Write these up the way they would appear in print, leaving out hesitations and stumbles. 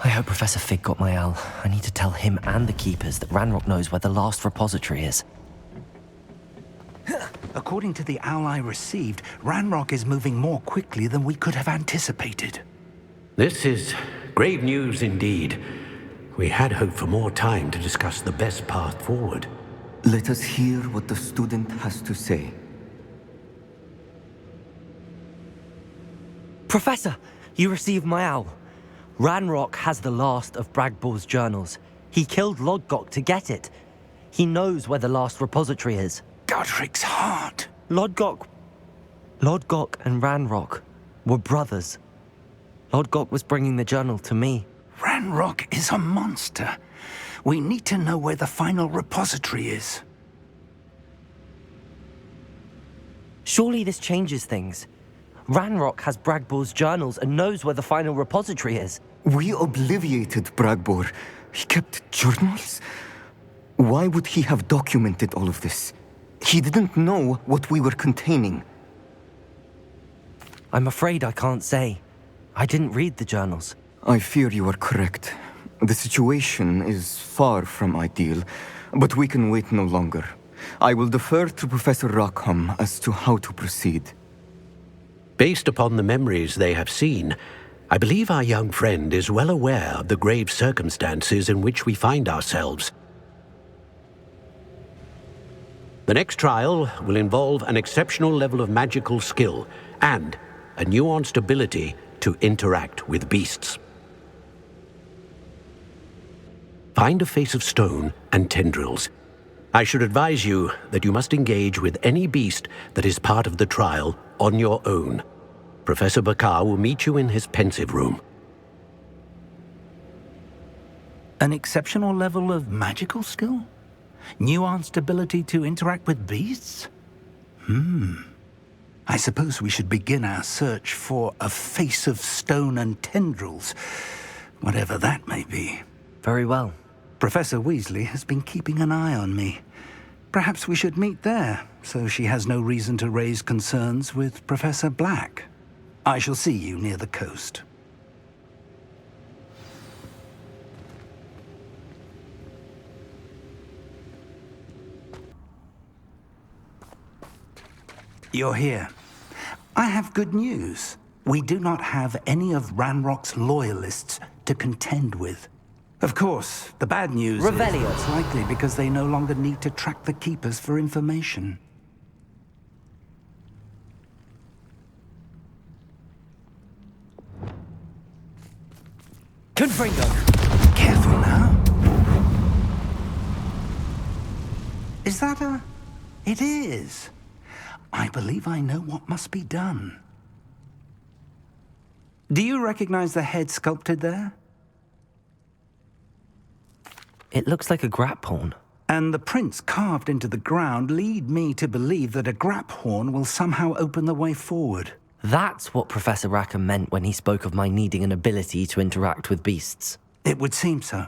I hope Professor Fig got my owl. I need to tell him and the Keepers that Ranrock knows where the last repository is. According to the owl I received, Ranrock is moving more quickly than we could have anticipated. This is grave news indeed. We had hoped for more time to discuss the best path forward. Let us hear what the student has to say. Professor, you received my owl. Ranrock has the last of Bragbor's journals. He killed Lodgok to get it. He knows where the last repository is. Godric's heart. Lodgok and Ranrock were brothers. Lodgok was bringing the journal to me. Ranrock is a monster. We need to know where the final repository is. Surely this changes things. Ranrock has Bragbor's journals and knows where the final repository is. We obliviated Bragbor. He kept journals? Why would he have documented all of this? He didn't know what we were containing. I'm afraid I can't say. I didn't read the journals. I fear you are correct. The situation is far from ideal, but we can wait no longer. I will defer to Professor Rackham as to how to proceed. Based upon the memories they have seen, I believe our young friend is well aware of the grave circumstances in which we find ourselves. The next trial will involve an exceptional level of magical skill and a nuanced ability to interact with beasts. Find a face of stone and tendrils. I should advise you that you must engage with any beast that is part of the trial on your own. Professor Bakar will meet you in his pensive room. An exceptional level of magical skill? Nuanced ability to interact with beasts? I suppose we should begin our search for a face of stone and tendrils, whatever that may be. Very well. Professor Weasley has been keeping an eye on me. Perhaps we should meet there, so she has no reason to raise concerns with Professor Black. I shall see you near the coast. You're here. I have good news. We do not have any of Ranrock's loyalists to contend with. Of course, the bad news is it's likely because they no longer need to track the Keepers for information. Confringo! Careful now. Is that a... It is. I believe I know what must be done. Do you recognize the head sculpted there? It looks like a graphorn. And the prints carved into the ground lead me to believe that a graphorn will somehow open the way forward. That's what Professor Rackham meant when he spoke of my needing an ability to interact with beasts. It would seem so.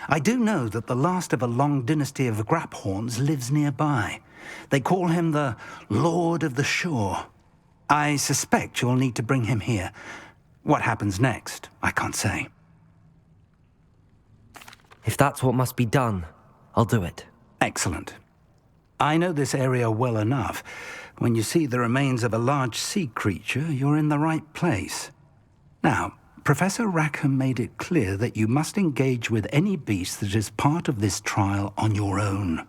I do know that the last of a long dynasty of graphorns lives nearby. They call him the Lord of the Shore. I suspect you'll need to bring him here. What happens next, I can't say. If that's what must be done, I'll do it. Excellent. I know this area well enough. When you see the remains of a large sea creature, you're in the right place. Now, Professor Rackham made it clear that you must engage with any beast that is part of this trial on your own.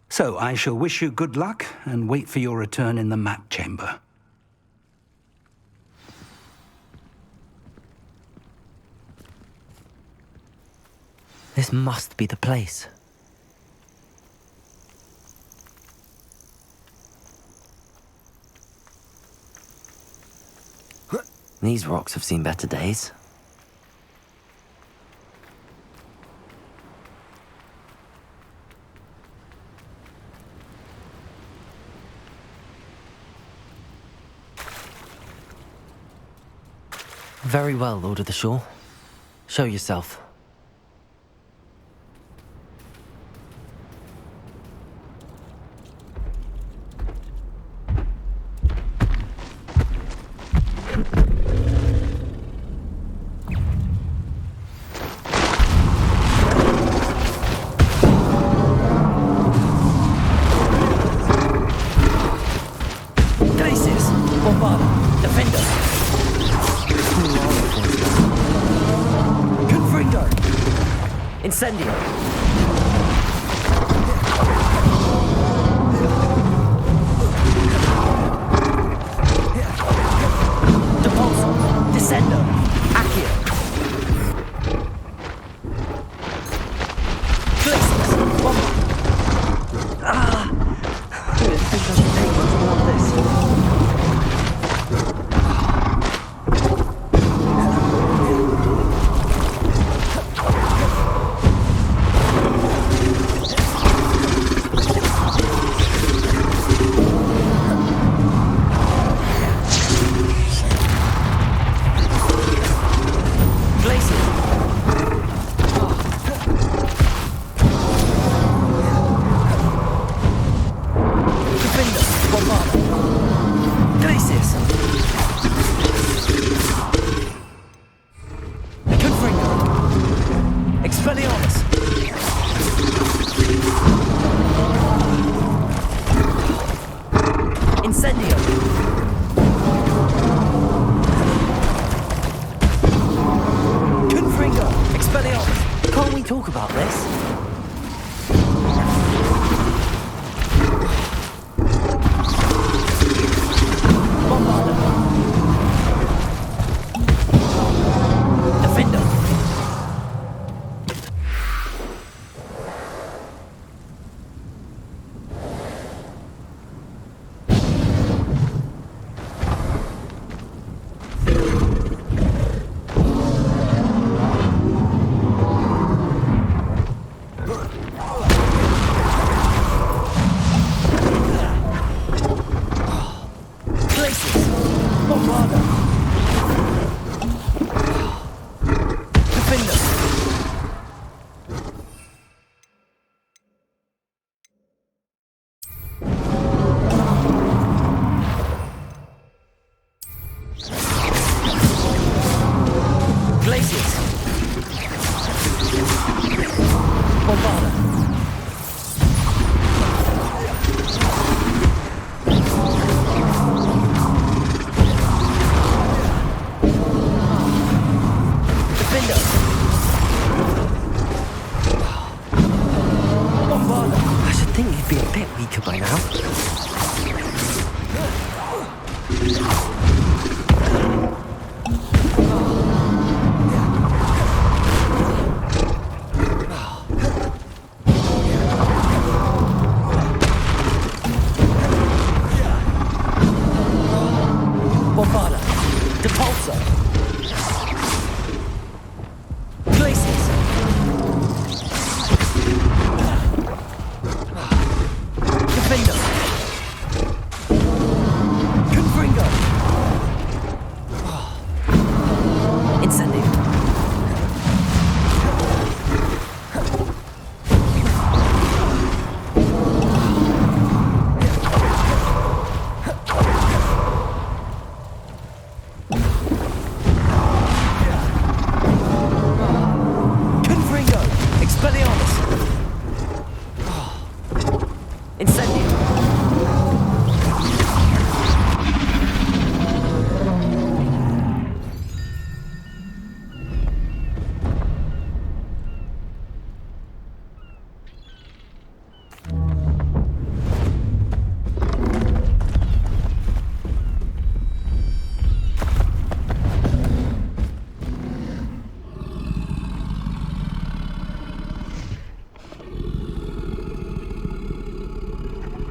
So I shall wish you good luck and wait for your return in the map chamber. This must be the place. These rocks have seen better days. Very well, Lord of the Shore. Show yourself. Incendio. Depulso. Descendo. Accio. Glacius. Bomba. I didn't think I should take much more of this. Talk about this. Bombarder. Defender.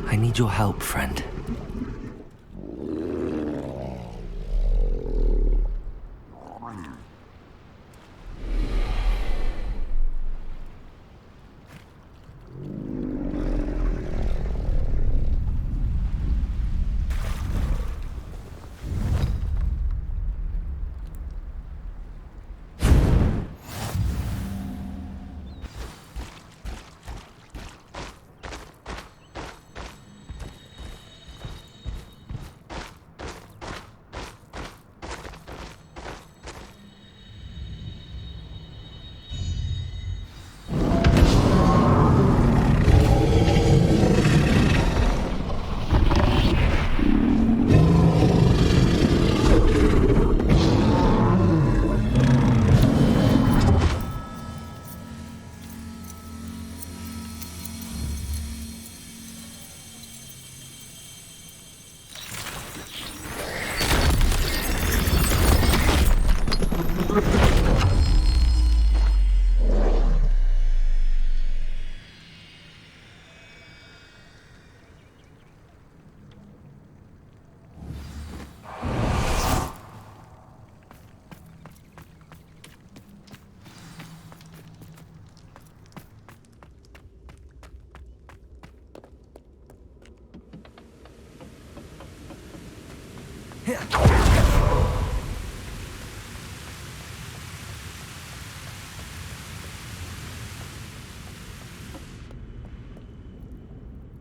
I need your help, friend.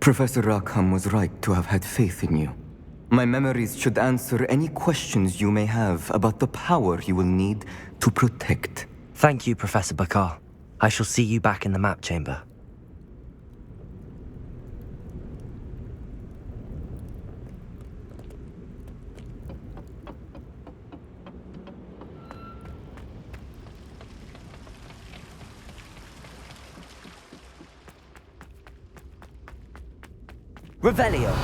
Professor Rackham was right to have had faith in you. My memories should answer any questions you may have about the power you will need to protect. Thank you, Professor Bakar. I shall see you back in the map chamber. Revelio.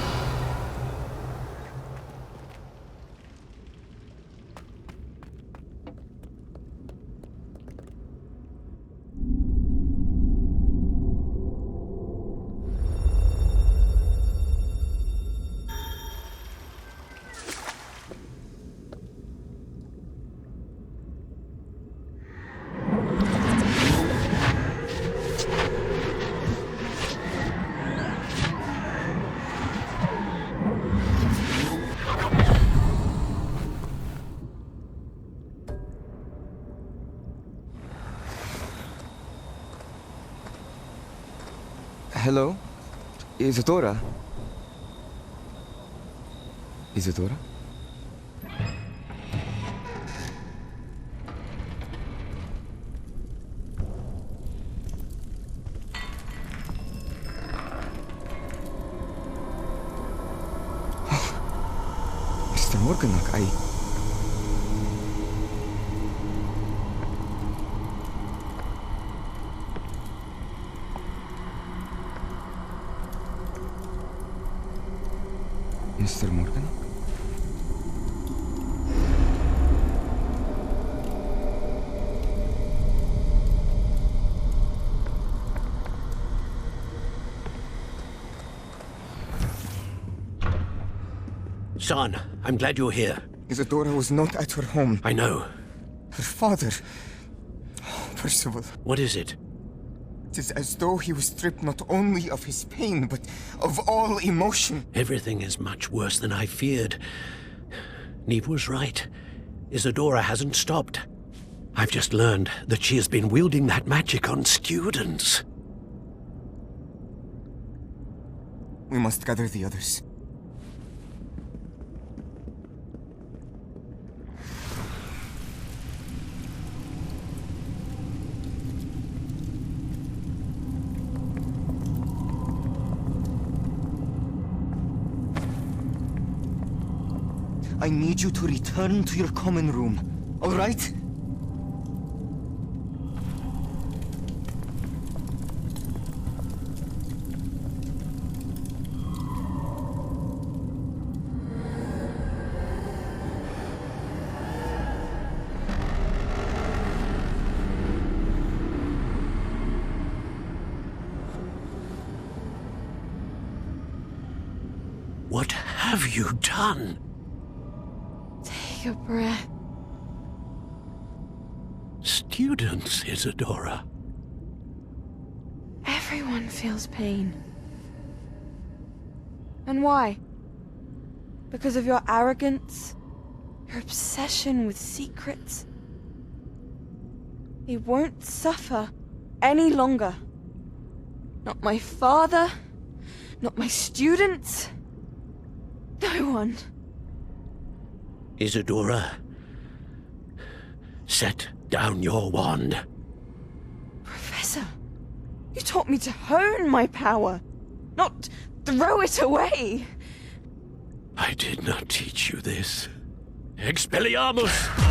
Hello? Isadora? Isadora? Mr. Morganach, Mr. Morgan? Son, I'm glad you're here. Isadora was not at her home. I know. Her father... Oh, Percival. What is it? It is as though he was stripped not only of his pain, but of all emotion. Everything is much worse than I feared. Neve was right. Isadora hasn't stopped. I've just learned that she has been wielding that magic on students. We must gather the others. I need you to return to your common room, all right? What have you done? Take a breath. Students, Isadora. Everyone feels pain. And why? Because of your arrogance? Your obsession with secrets? He won't suffer any longer. Not my father, not my students, no one. Isadora, set down your wand. Professor, you taught me to hone my power, not throw it away. I did not teach you this. Expelliarmus!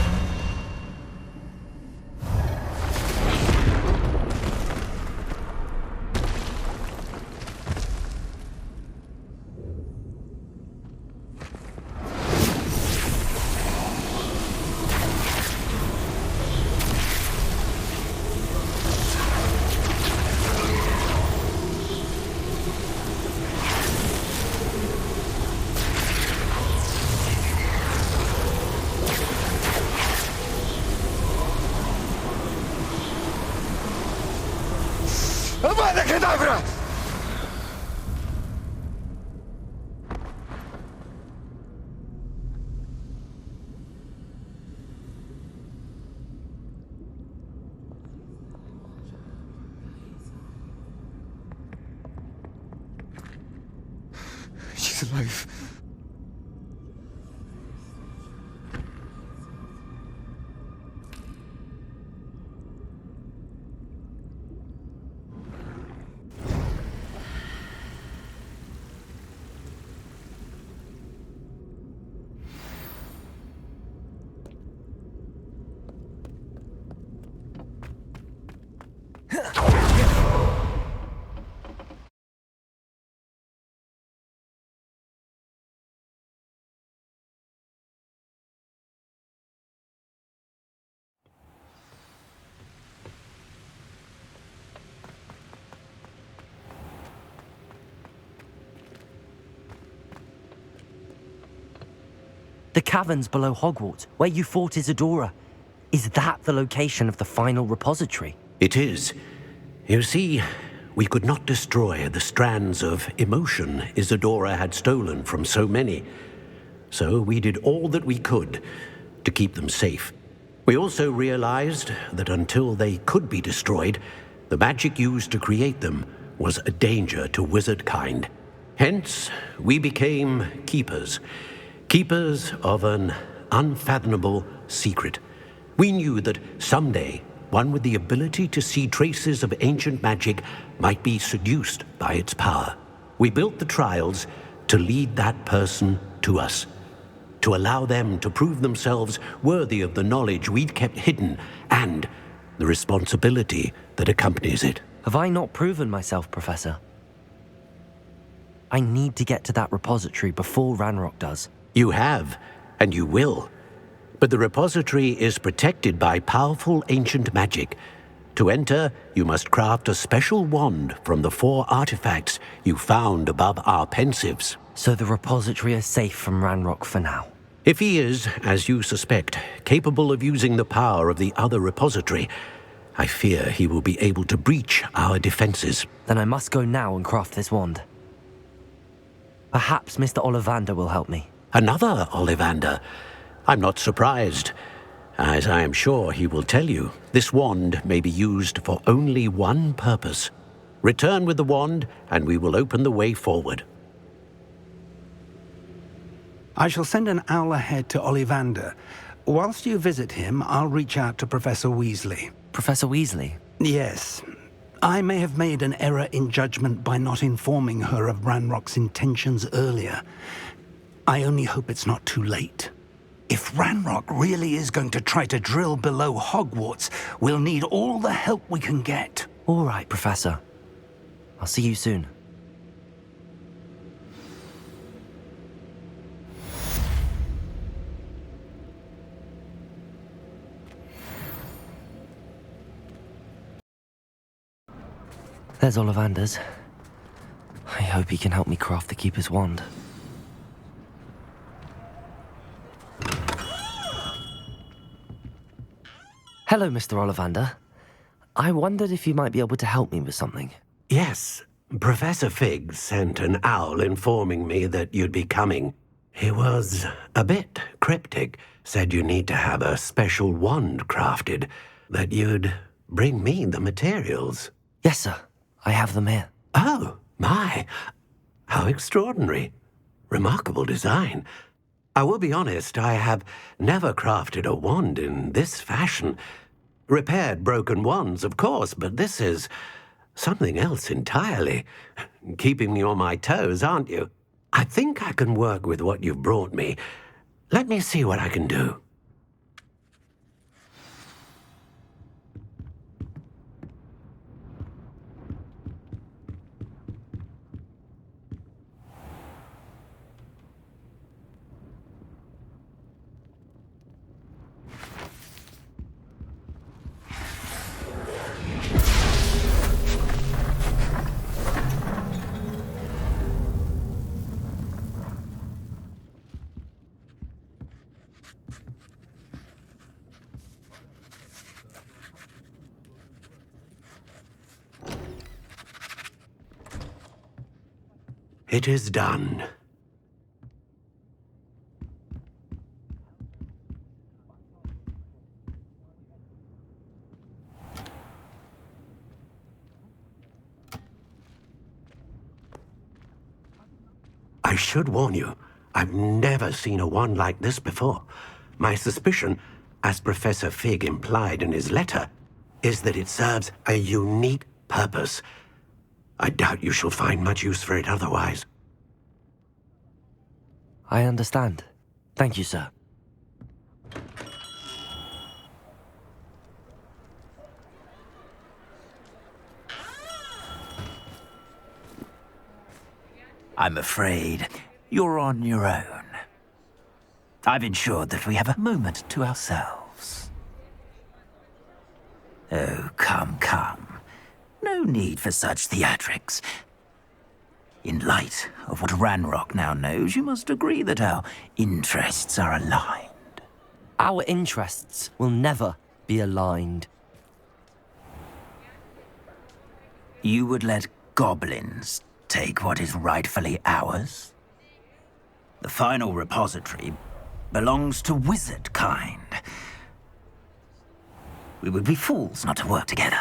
Avada Kedavra! life. The caverns below Hogwarts, where you fought Isadora. Is that the location of the final repository? It is. You see, we could not destroy the strands of emotion Isadora had stolen from so many. So we did all that we could to keep them safe. We also realized that until they could be destroyed, the magic used to create them was a danger to wizard kind. Hence, we became keepers. Keepers of an unfathomable secret. We knew that someday, one with the ability to see traces of ancient magic might be seduced by its power. We built the trials to lead that person to us, to allow them to prove themselves worthy of the knowledge we'd kept hidden and the responsibility that accompanies it. Have I not proven myself, Professor? I need to get to that repository before Ranrock does. You have, and you will. But the repository is protected by powerful ancient magic. To enter, you must craft a special wand from the 4 artifacts you found above our pensives. So the repository is safe from Ranrock for now. If he is, as you suspect, capable of using the power of the other repository, I fear he will be able to breach our defenses. Then I must go now and craft this wand. Perhaps Mr. Ollivander will help me. Another Ollivander? I'm not surprised. As I am sure he will tell you, this wand may be used for only one purpose. Return with the wand, and we will open the way forward. I shall send an owl ahead to Ollivander. Whilst you visit him, I'll reach out to Professor Weasley. Professor Weasley? Yes. I may have made an error in judgment by not informing her of Ranrock's intentions earlier. I only hope it's not too late. If Ranrock really is going to try to drill below Hogwarts, we'll need all the help we can get. All right, Professor. I'll see you soon. There's Ollivander's. I hope he can help me craft the Keeper's wand. Hello, Mr. Ollivander. I wondered if you might be able to help me with something. Yes, Professor Fig sent an owl informing me that you'd be coming. He was a bit cryptic, said you need to have a special wand crafted, that you'd bring me the materials. Yes, sir. I have them here. Oh, my. How extraordinary. Remarkable design. I will be honest, I have never crafted a wand in this fashion. Repaired broken wands, of course, but this is something else entirely. Keeping me on my toes, aren't you? I think I can work with what you've brought me. Let me see what I can do. It is done. I should warn you, I've never seen a wand like this before. My suspicion, as Professor Fig implied in his letter, is that it serves a unique purpose. I doubt you shall find much use for it otherwise. I understand. Thank you, sir. I'm afraid you're on your own. I've ensured that we have a moment to ourselves. Oh, come, come. No need for such theatrics. In light of what Ranrock now knows, you must agree that our interests are aligned. Our interests will never be aligned. You would let goblins take what is rightfully ours? The final repository belongs to wizard kind. We would be fools not to work together.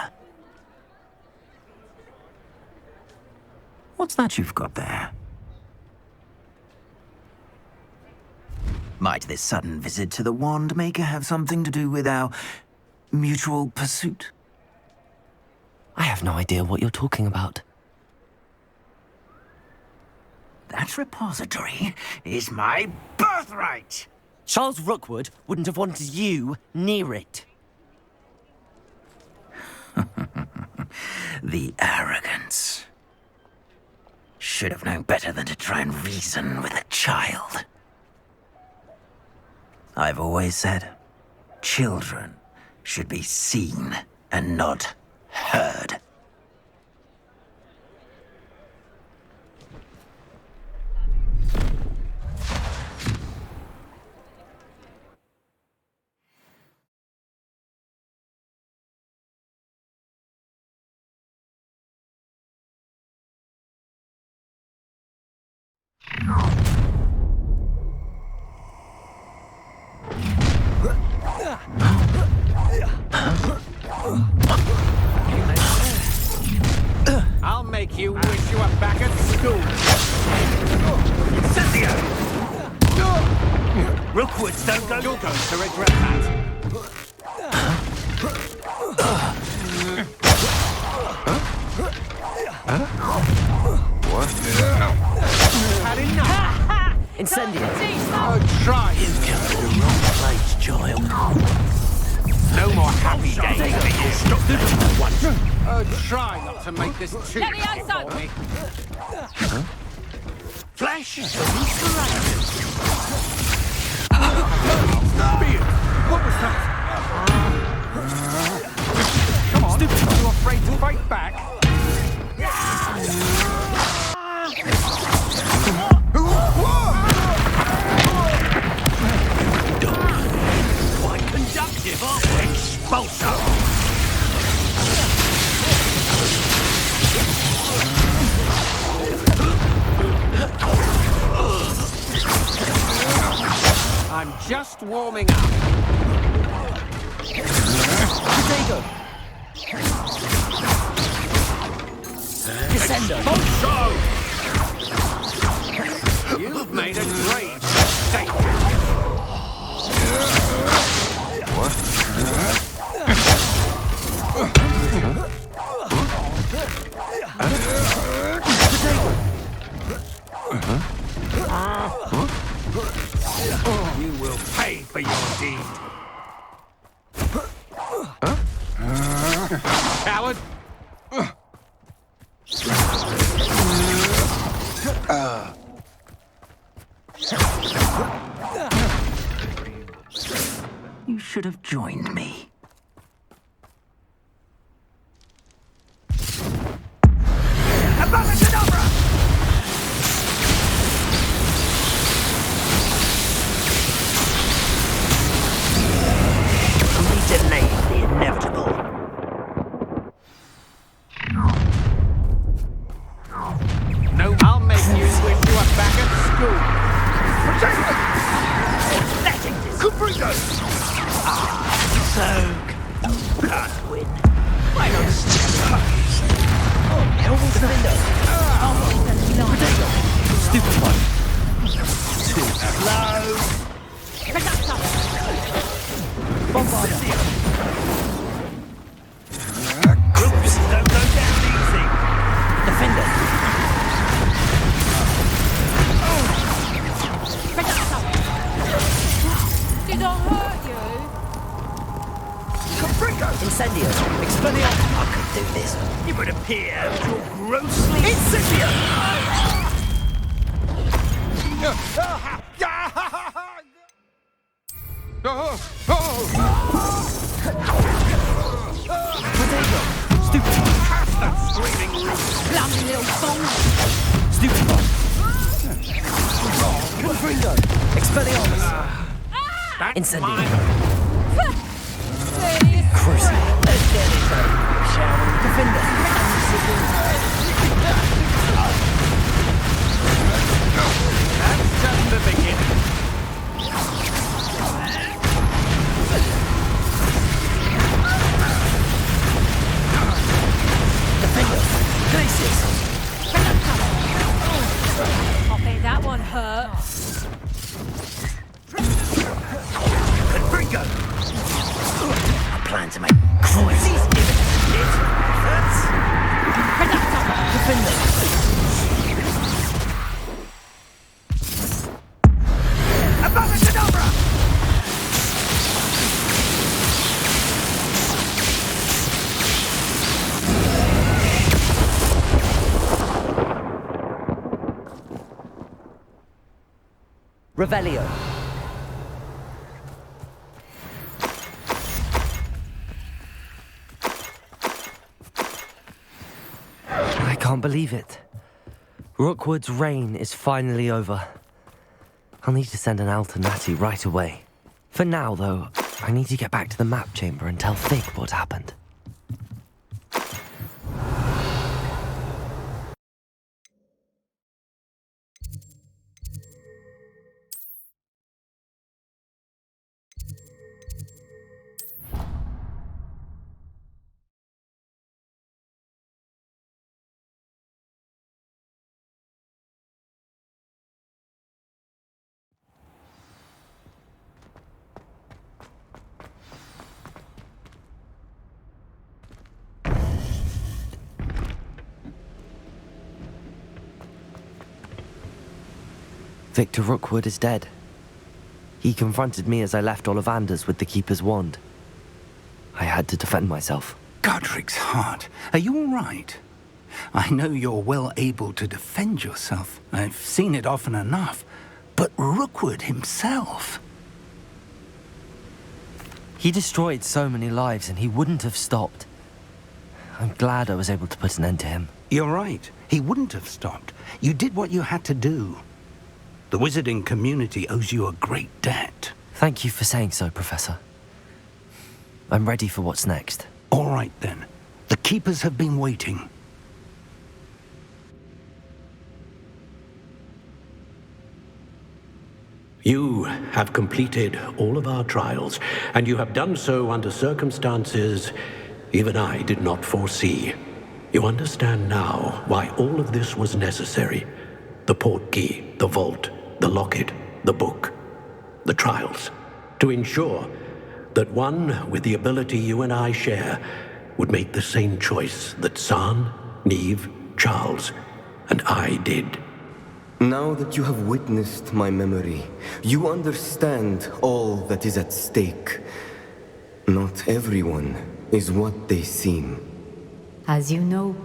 What's that you've got there? Might this sudden visit to the Wand Maker have something to do with our mutual pursuit? I have no idea what you're talking about. That repository is my birthright! Charles Rookwood wouldn't have wanted you near it. The arrogance. Should have known better than to try and reason with a child. I've always said, children should be seen and not heard. I'll make you wish you were back at school. Incendio! Rookwoods don't go... You're going to regret that. Had enough. Incendio! Oh, try. You've come to the wrong place, child. No more happy days for you. Stop doing that once. Oh, try not to make this too Let me easy outside. for me. Flash! What was that? Come on, are you afraid to fight back? Quite conductive, aren't we? Expulso! I'm just warming up. Potato! Descender! You've made a great mistake. You will pay for your deed. Coward! You should have joined me. We delayed the inevitable. No, I'll make you wish you were back at school. So, can't win. Why not step Stupid one. Here, you grossly incipient! Stupid. That screaming Blammy little phone. Stupid. Confringo. Expelliarmus. Incendio. Corsair. Defender. That's just the beginning. Defender. Glacius. Okay, that one hurt. Confringo. I plan to make Christ. Defender. Abracadabra! Revelio. I can't believe it. Rookwood's reign is finally over. I'll need to send an Alternati right away. For now, though, I need to get back to the map chamber and tell Fig what happened. Victor Rookwood is dead. He confronted me as I left Ollivander's with the Keeper's wand. I had to defend myself. Godric's heart, are you all right? I know you're well able to defend yourself. I've seen it often enough. But Rookwood himself... He destroyed so many lives and he wouldn't have stopped. I'm glad I was able to put an end to him. You're right. He wouldn't have stopped. You did what you had to do. The wizarding community owes you a great debt. Thank you for saying so, Professor. I'm ready for what's next. All right, then. The Keepers have been waiting. You have completed all of our trials, and you have done so under circumstances even I did not foresee. You understand now why all of this was necessary. The portkey, the vault, the locket, the book, the trials. To ensure that one with the ability you and I share would make the same choice that San, Neve, Charles, and I did. Now that you have witnessed my memory, you understand all that is at stake. Not everyone is what they seem. As you know,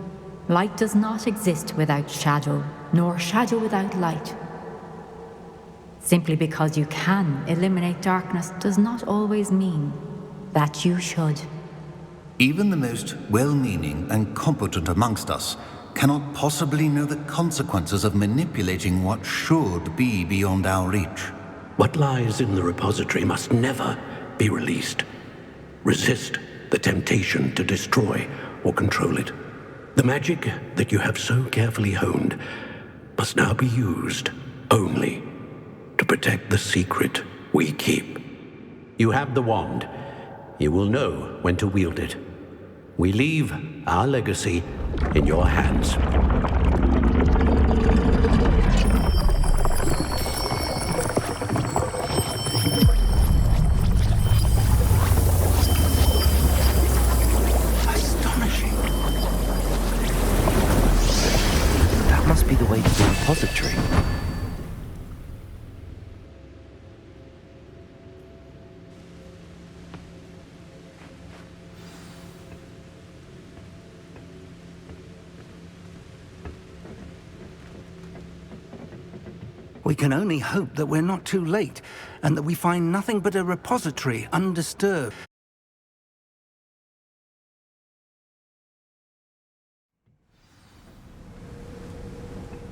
light does not exist without shadow, nor shadow without light. Simply because you can eliminate darkness does not always mean that you should. Even the most well-meaning and competent amongst us cannot possibly know the consequences of manipulating what should be beyond our reach. What lies in the repository must never be released. Resist the temptation to destroy or control it. The magic that you have so carefully honed must now be used only to protect the secret we keep. You have the wand. You will know when to wield it. We leave our legacy in your hands. Astonishing. That must be the way to the repository. We can only hope that we're not too late, and that we find nothing but a repository undisturbed.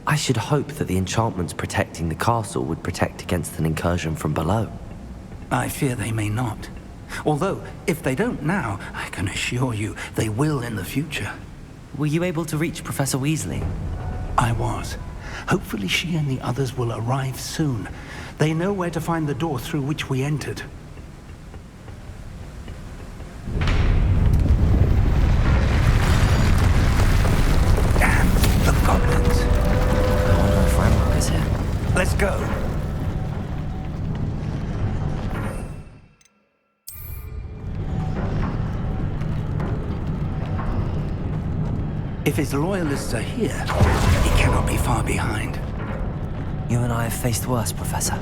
I should hope that the enchantments protecting the castle would protect against an incursion from below. I fear they may not. Although, if they don't now, I can assure you they will in the future. Were you able to reach Professor Weasley? I was. Hopefully she and the others will arrive soon. They know where to find the door through which we entered. Damn, the goblins. I wonder if Ranrock is here. Let's go. If his loyalists are here, he cannot be far behind. You and I have faced worse, Professor.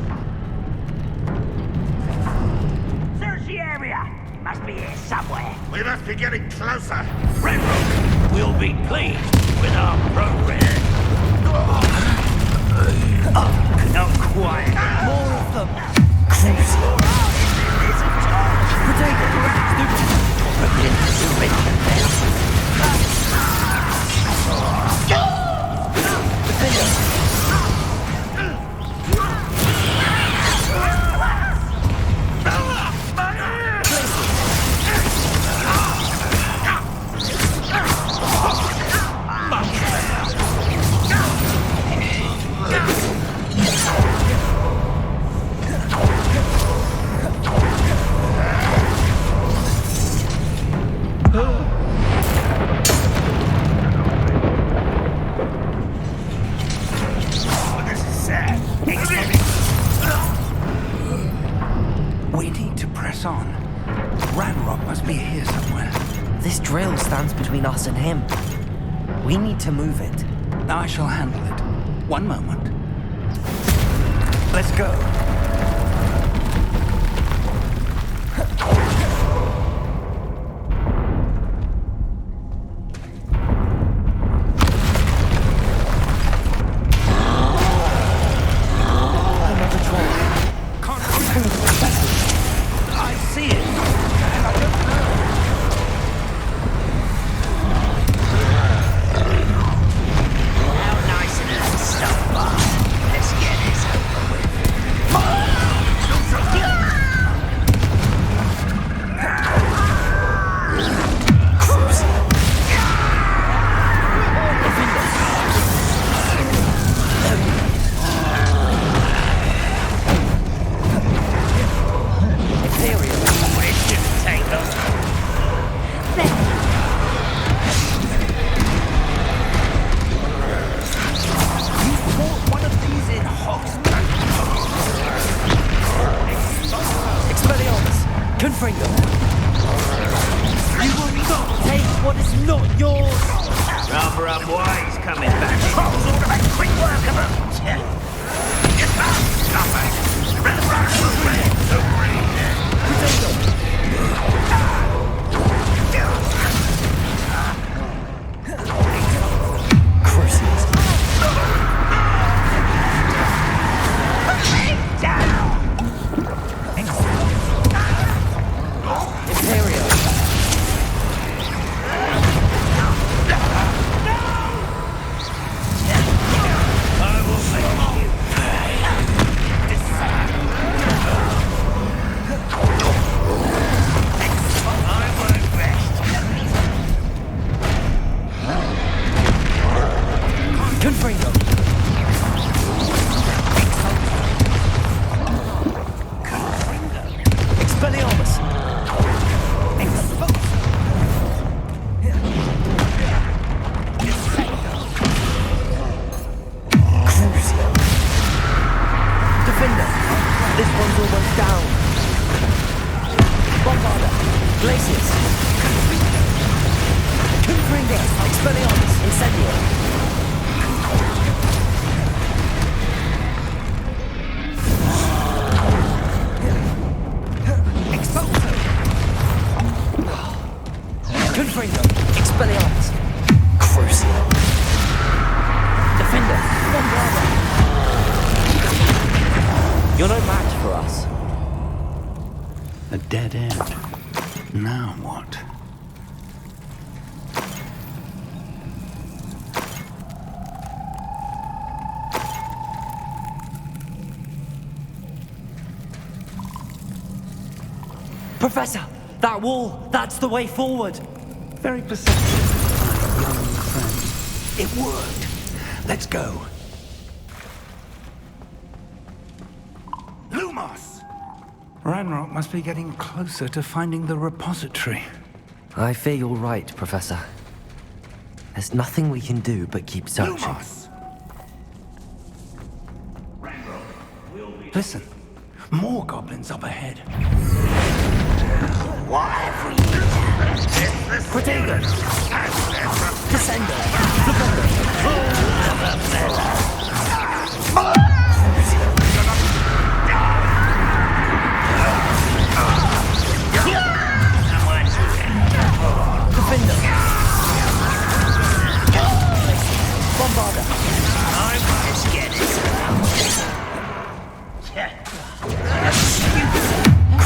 Search the area! Must be here somewhere. We must be getting closer. Ranrock will be pleased with our progress. Not quite. More of them! We need to press on. Ranrock must be here somewhere. This drill stands between us and him. We need to move it. I shall handle it. One moment. Let's go. I see it, and I don't know. How nice it is to stop by. Let's get this over with. Rather up ways coming back. Trolls ought to make quick work of them. Get back, nothing. Red rocks will red, so A dead end. Now what? Professor! That wall! That's the way forward! Very perceptive, young friend. It worked. Let's go. Lumos! Ranrock must be getting closer to finding the repository. I fear you're right, Professor. There's nothing we can do but keep searching. Lumos! Listen, more goblins up ahead. What have we done? Protego! Descender! Defender! Bombarder! I'm as scared as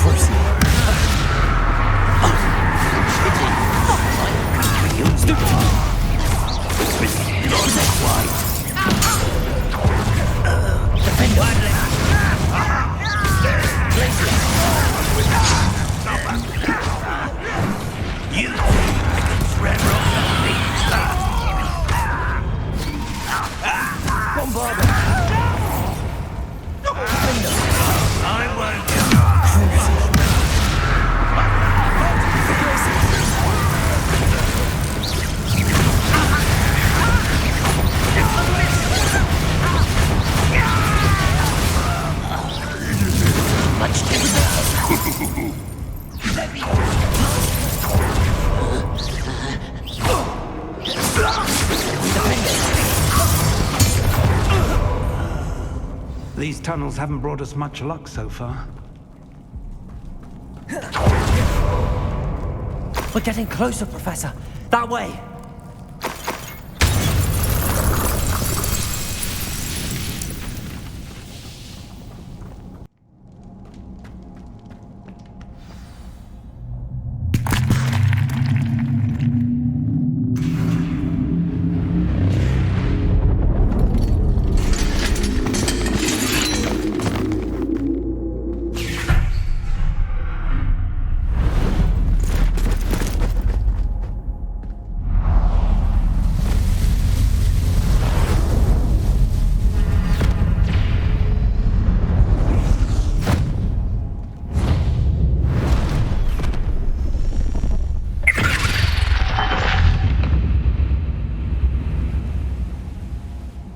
CORSAIR! These tunnels haven't brought us much luck so far. We're getting closer, Professor. That way.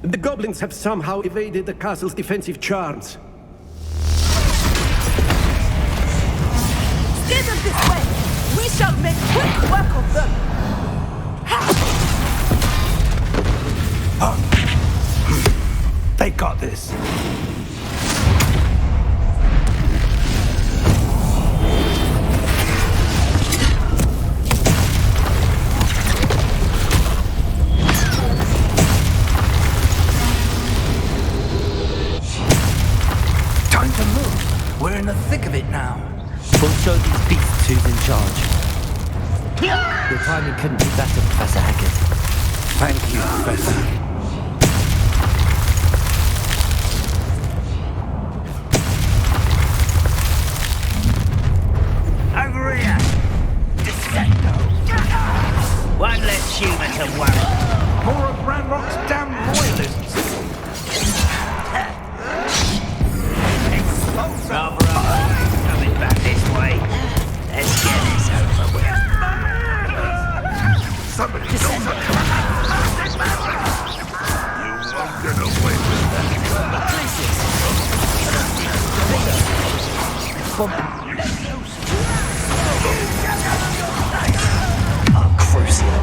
The goblins have somehow evaded the castle's defensive charms. Steer them this way! We shall make quick work of them! They got this. Time to move. We're in the thick of it now. We'll show these beasts who's in charge. Your timing couldn't be better, Professor Hackett. Thank you, Professor. over here. Descendo. One less human to worry. More of Ranrock's damn royalists. Rather coming back this way. Let's get this over with. Somebody don't You won't get away with that. CORSAIR.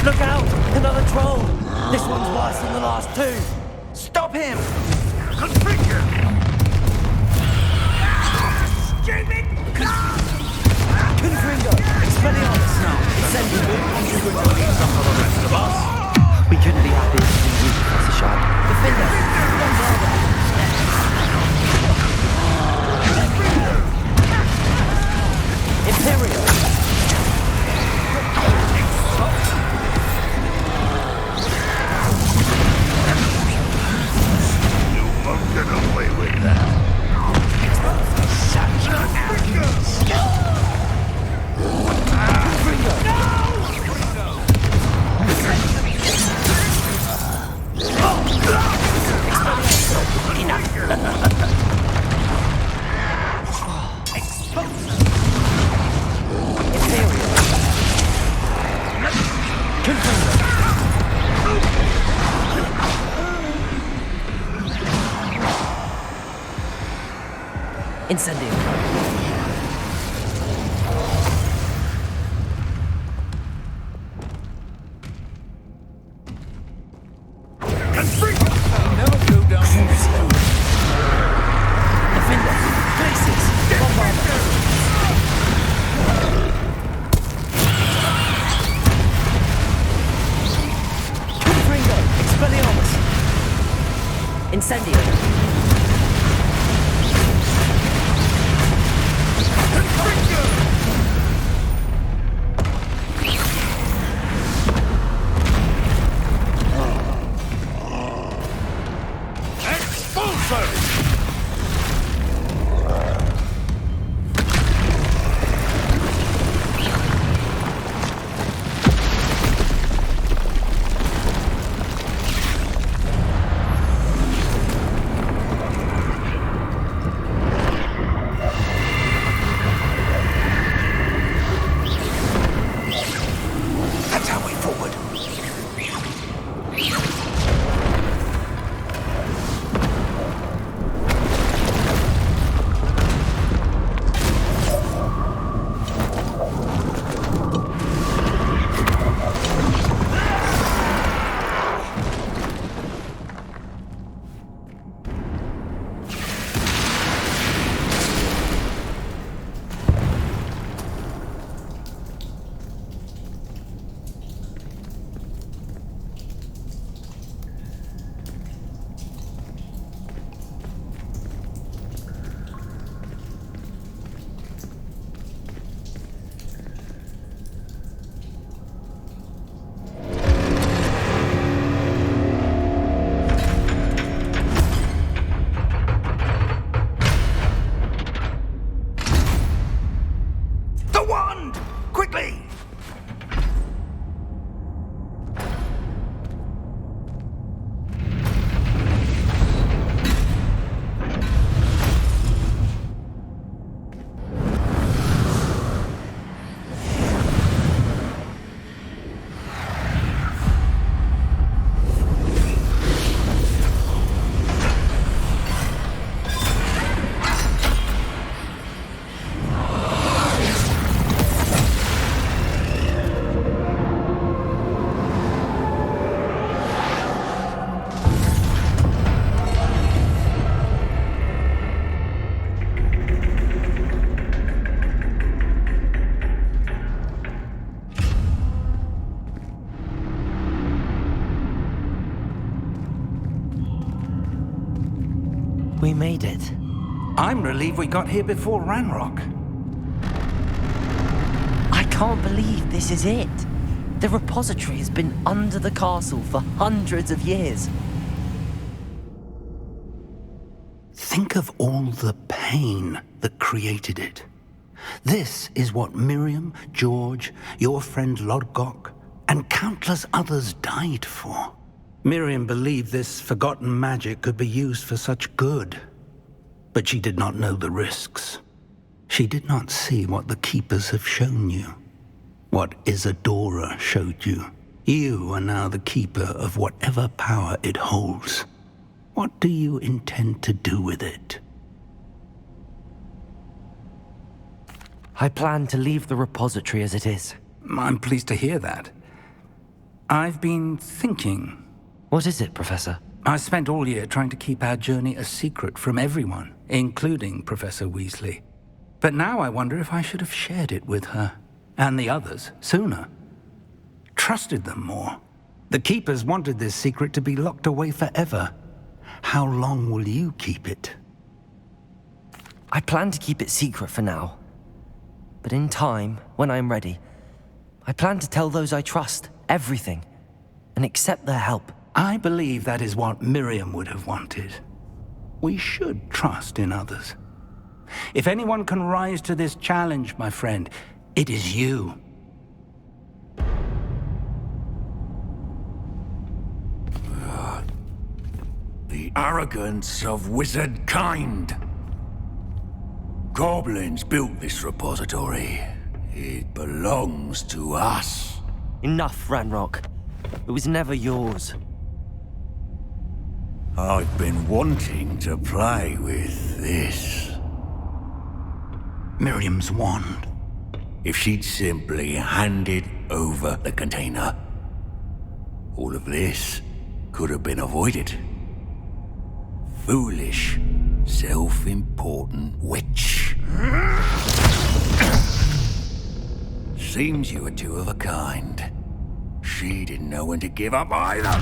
Look out! Another troll! This one's worse than the last two! Stop him! Configure! stupid! Confringo! Expelliarmus! Incendio! You're going to leave some for the rest of us. We couldn't be happier to see you, Professor Sharp. Defender! Imperial! You won't get away with that. Such arrogance. Incendio! Never go down easy. Defender! Places! Bombardment! Confringo! Expelliarmus! Incendio! That's our way forward. The wand! Quickly! We made it. I'm relieved we got here before Ranrock. I can't believe this is it. The repository has been under the castle for hundreds of years. Think of all the pain that created it. This is what Miriam, George, your friend Lodgok, and countless others died for. Miriam believed this forgotten magic could be used for such good. But she did not know the risks. She did not see what the Keepers have shown you. What Isadora showed you. You are now the Keeper of whatever power it holds. What do you intend to do with it? I plan to leave the repository as it is. I'm pleased to hear that. I've been thinking. What is it, Professor? I spent all year trying to keep our journey a secret from everyone, including Professor Weasley. But now I wonder if I should have shared it with her, and the others, sooner. Trusted them more. The Keepers wanted this secret to be locked away forever. How long will you keep it? I plan to keep it secret for now. But in time, when I'm ready, I plan to tell those I trust everything and accept their help. I believe that is what Miriam would have wanted. We should trust in others. If anyone can rise to this challenge, my friend, it is you. The arrogance of wizard kind. Goblins built this repository. It belongs to us. Enough, Ranrock. It was never yours. I've been wanting to play with this. Miriam's wand. If she'd simply handed over the container, all of this could have been avoided. Foolish, self-important witch. Seems you were two of a kind. She didn't know when to give up either.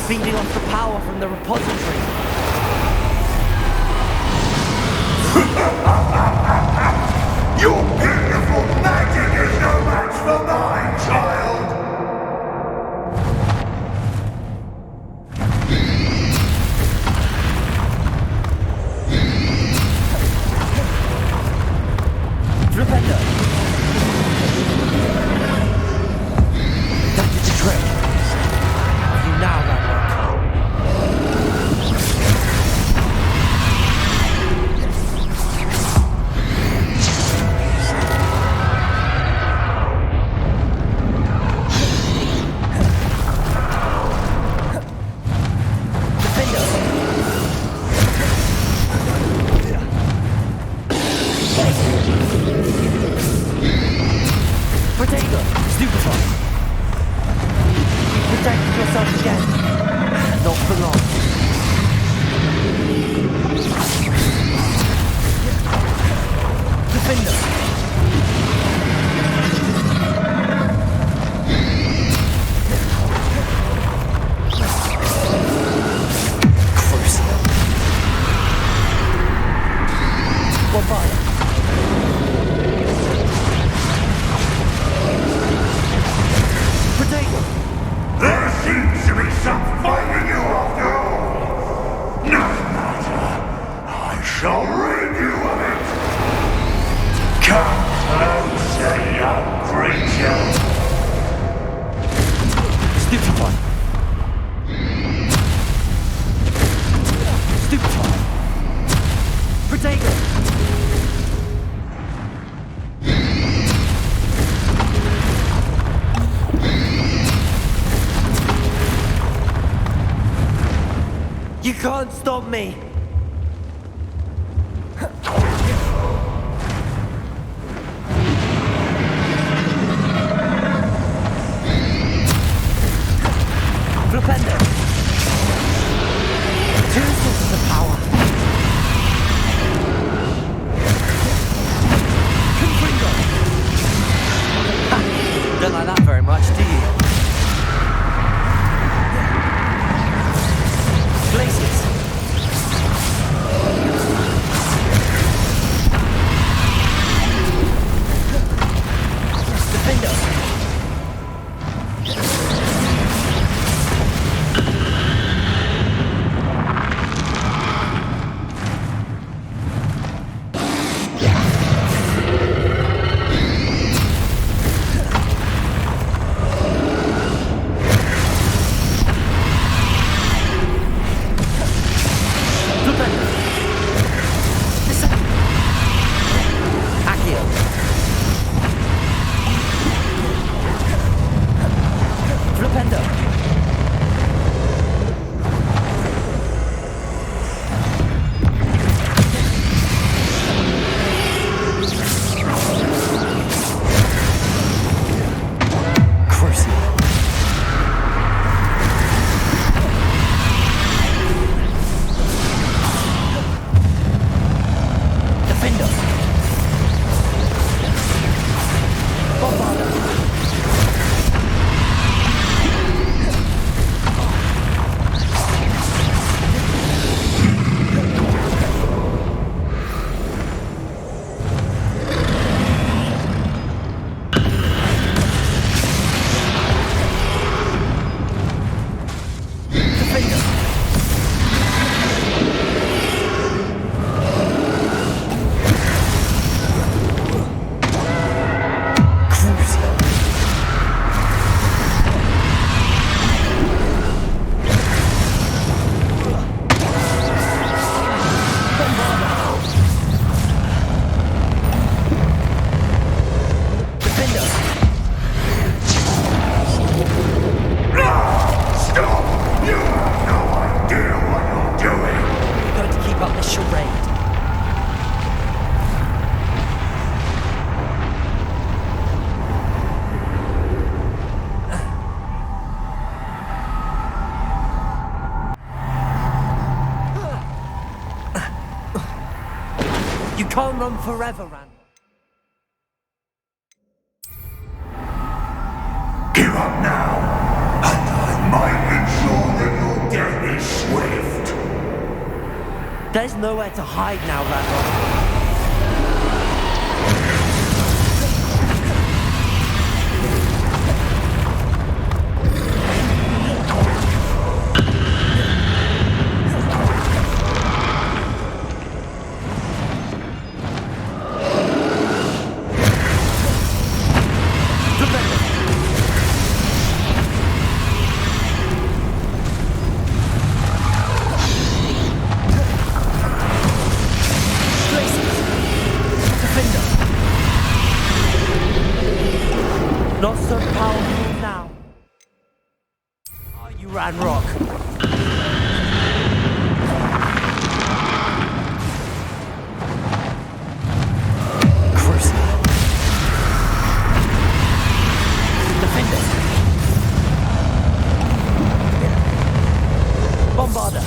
Feeding off the power from the repository. Your beautiful magic is no match for mine, child! Flipendo! That did the trick. You now, Ranrock. You can't stop me! Flipendo! Two sources of power. Confringo! You can't run forever, Ran. Give up now, and I might ensure that your death is swift. There's nowhere to hide now, Ranrock. Not so powerful now. Are you, Ranrock? CORSAIR. Defender. Bombarder.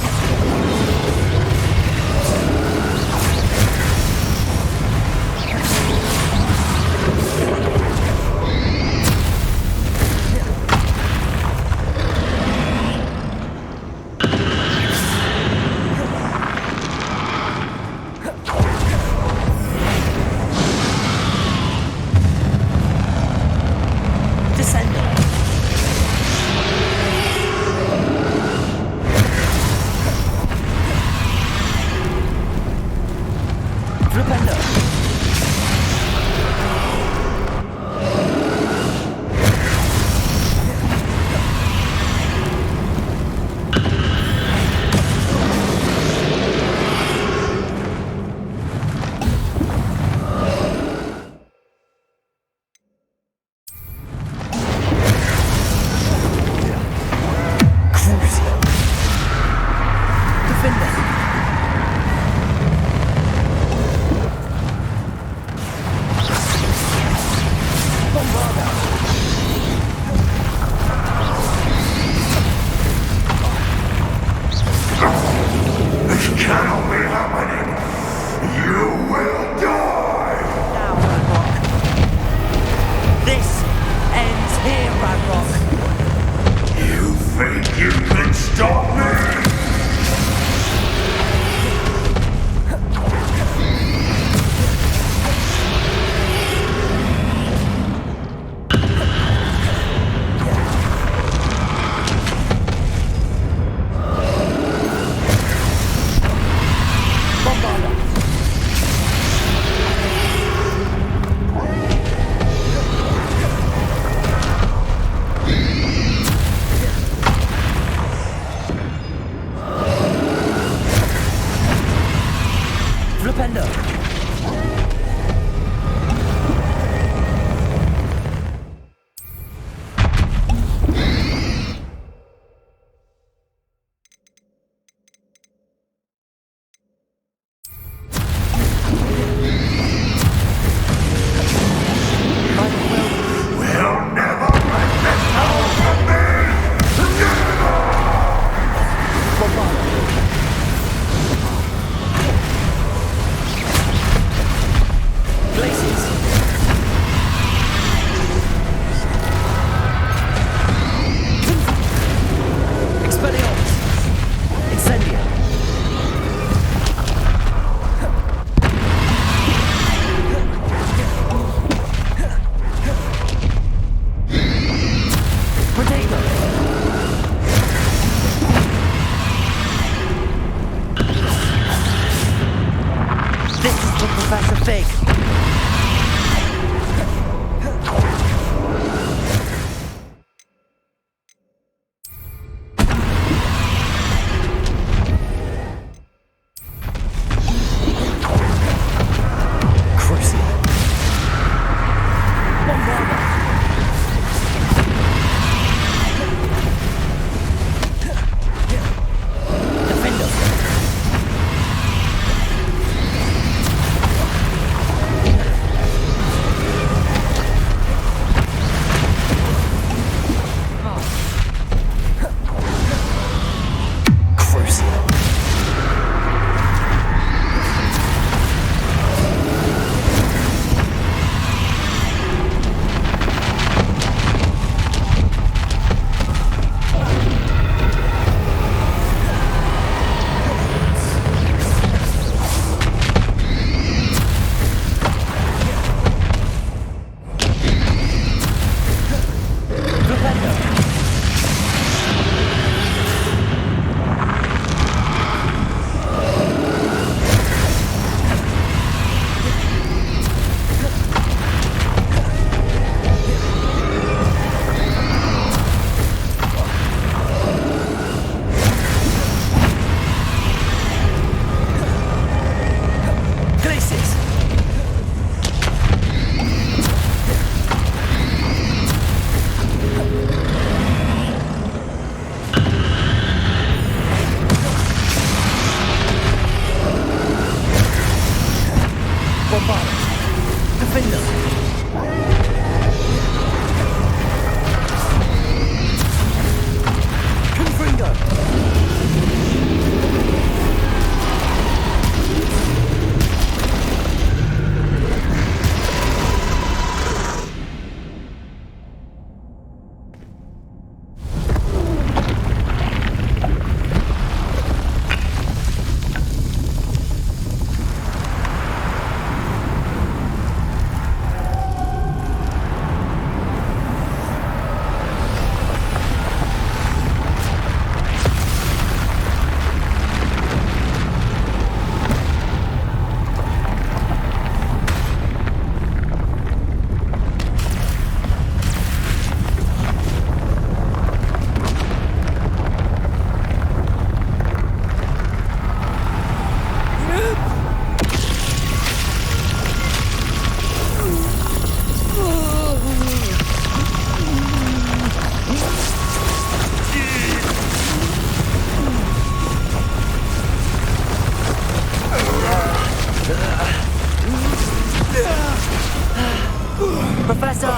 Professor!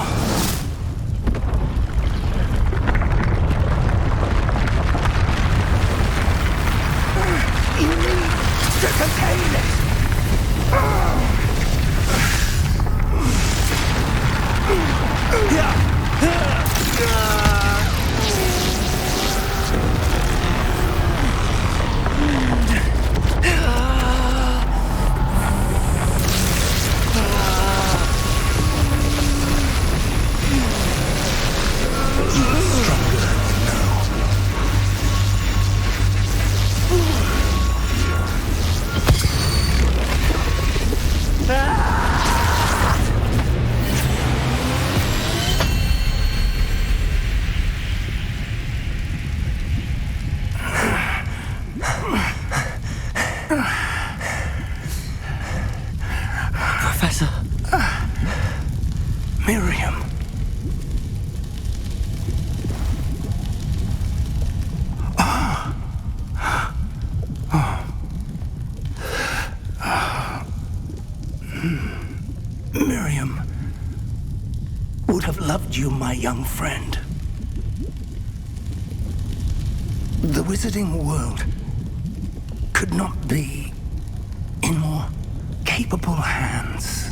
You need to contain it! Professor. Miriam. Miriam would have loved you, my young friend. The wizarding world could not be in more capable hands.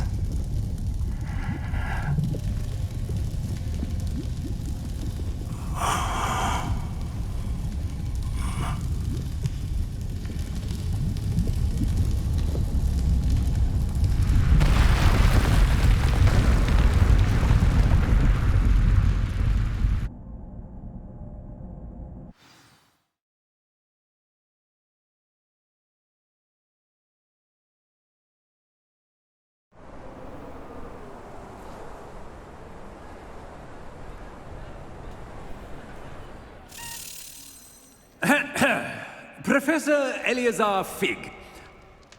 Professor Eleazar Fig.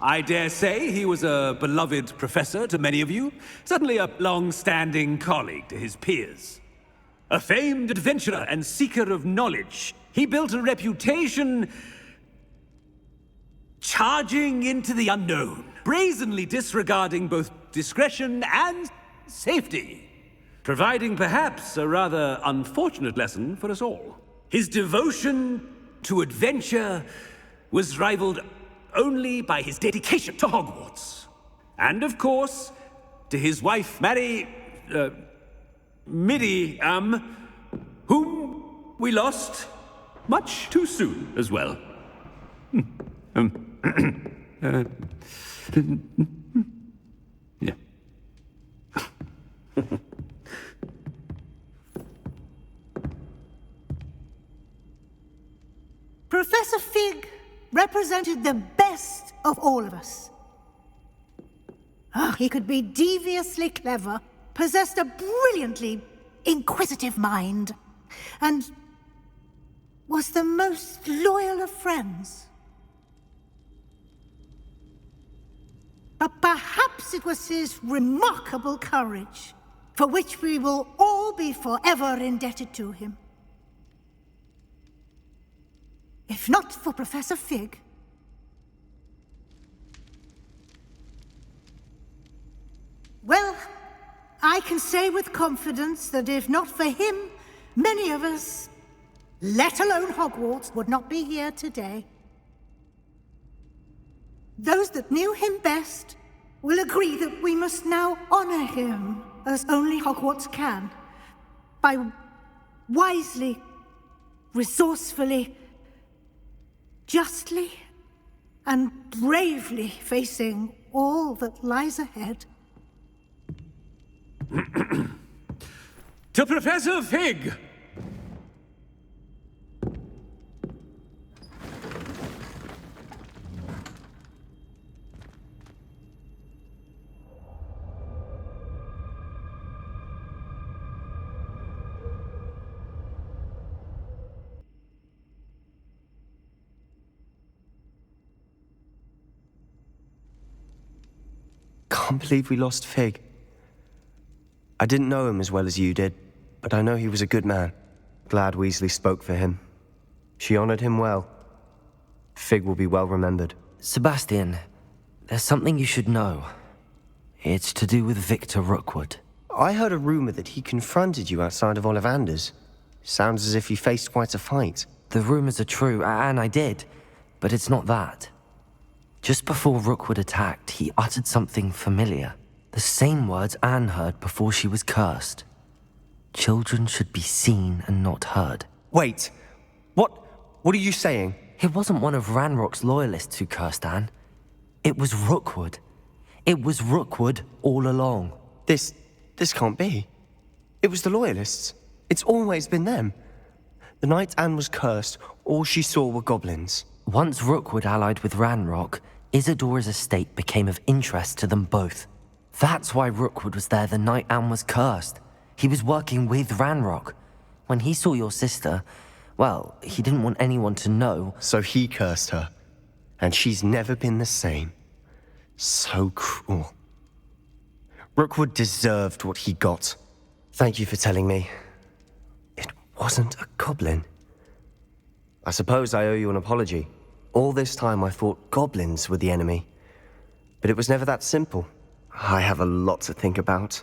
I dare say he was a beloved professor to many of you, certainly a long-standing colleague to his peers. A famed adventurer and seeker of knowledge, he built a reputation charging into the unknown, brazenly disregarding both discretion and safety, providing perhaps a rather unfortunate lesson for us all. His devotion to adventure was rivaled only by his dedication to Hogwarts. And of course, to his wife, Midi, whom we lost much too soon as well. Yeah. Professor Fig represented the best of all of us. He could be deviously clever, possessed a brilliantly inquisitive mind, and was the most loyal of friends. But perhaps it was his remarkable courage, for which we will all be forever indebted to him. If not for Professor Fig, well, I can say with confidence that if not for him, many of us, let alone Hogwarts, would not be here today. Those that knew him best will agree that we must now honor him as only Hogwarts can, by wisely, resourcefully, justly and bravely facing all that lies ahead. To Professor Fig! Can't believe we lost Fig. I didn't know him as well as you did, but I know he was a good man. Glad Weasley spoke for him. She honored him well. Fig will be well remembered. Sebastian, There's something you should know. It's to do with Victor Rookwood. I heard a rumor that he confronted you outside of Ollivander's. Sounds as if you faced quite a fight. The rumors are true, and I did, but it's not that. Just before Rookwood attacked, he uttered something familiar. The same words Anne heard before she was cursed. Children should be seen and not heard. Wait, what are you saying? It wasn't one of Ranrock's loyalists who cursed Anne. It was Rookwood. It was Rookwood all along. This can't be. It was the loyalists. It's always been them. The night Anne was cursed, all she saw were goblins. Once Rookwood allied with Ranrock, Isadora's estate became of interest to them both. That's why Rookwood was there the night Anne was cursed. He was working with Ranrock. When he saw your sister, well, he didn't want anyone to know. So he cursed her. And she's never been the same. So cruel. Rookwood deserved what he got. Thank you for telling me. It wasn't a goblin. I suppose I owe you an apology. All this time I thought goblins were the enemy. But it was never that simple. I have a lot to think about.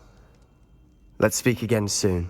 Let's speak again soon.